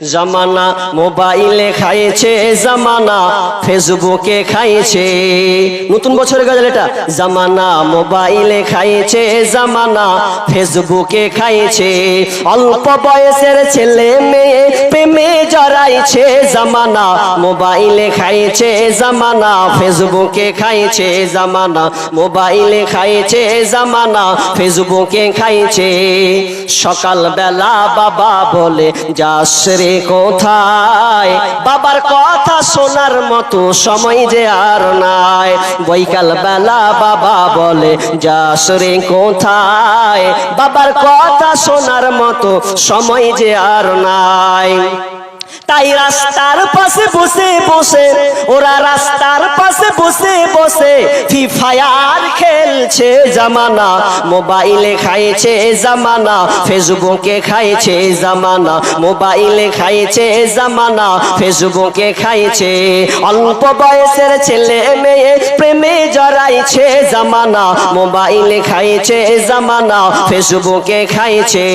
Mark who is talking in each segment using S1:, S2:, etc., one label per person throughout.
S1: জামানা মোবাইলে খাইছে, জামানা ফেসবুকে খাইছে। নতুন বছরের গজল এটা। জামানা মোবাইলে খাইছে, জামানা ফেসবুকে খাইছে। অল্প বয়সের ছেলে মেয়ে প্রেমে জড়াইছে। জামানা মোবাইলে খাইছে, জামানা ফেসবুকে খাইছে। জামানা মোবাইলে খাইছে, জামানা ফেসবুকে খাইছে। সকাল বেলা বাবা বলে যাস রে কোথায়, বাবার কথা শোনার মতো সময় যে আর নাই। বৈকাল বেলা বাবা বলে যাস রে কোথায়, বাবার কথা শোনার মতো সময় যে আর নাই। তাই রাস্তার পাশে বসে বসে ওরা রাস্তার পাশে বসে বসে ফ্রি ফায়ার খেলছে। জামানা মোবাইলে খাইছে, জামানা ফেসবুকে খাইছে। জামানা মোবাইলে খাইছে, জামানা ফেসবুকে খাইছে। অল্প বয়সের ছেলে মেয়ে প্রেমে জড়াইছে। জামানা মোবাইলে খাইছে, জামানা ফেসবুকে খাইছে।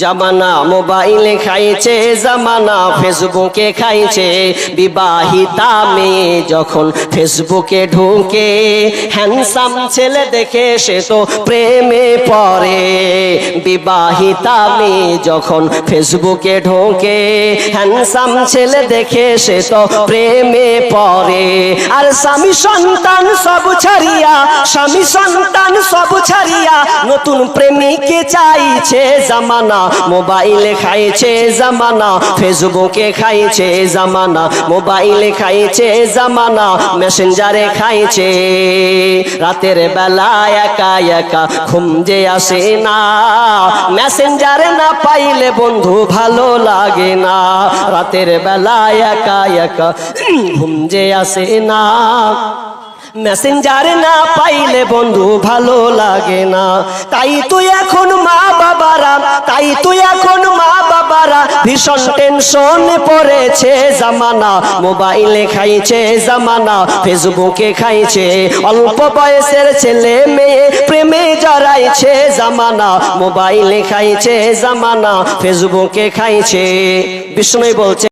S1: জামানা মোবাইলে খাইছে, জামানা ফেসবুকে খাইছে। বিবাহিতা মেয়ে যখন ফেসবুকে ঢুকে, হ্যান্ডসাম ছেলে দেখে সে তো প্রেমে পড়ে। বিবাহিতা মেয়ে যখন ফেসবুকে ঢুকে, হ্যান্ডসাম ছেলে দেখে সে তো প্রেমে পড়ে। আর স্বামী সন্তান সব ছাড়িয়া, স্বামী সন্তান সব ছাড়িয়া নতুন প্রেমিকে চাইছে। জামানা মোবাইলে খাইছে, জামানা ফেসবুকে খাইছে। জামানা মোবাইলে খাইছে, জামানা মেসেঞ্জারে খাইছে। রাতের বেলা একা একা ঘুম যে আসে না, মেসেঞ্জারে না পাইলে বন্ধু ভালো লাগে না। রাতের বেলা একা একা ঘুম যে আসে না, মেসেঞ্জারে না পাইলে বন্ধু ভালো লাগে না। তাই তুই এখন মা বাবারা, তাই তুই এখন মা বাবারা ভীষণ টেনশনে পড়েছে। জামানা মোবাইলে খাইছে, জামানা ফেসবুকে খাইছে। অল্প বয়সের ছেলে মেয়ে প্রেমে জড়াইছে। জামানা মোবাইলে খাইছে, জামানা ফেসবুকে খাইছে। বিষ্ণু বলছে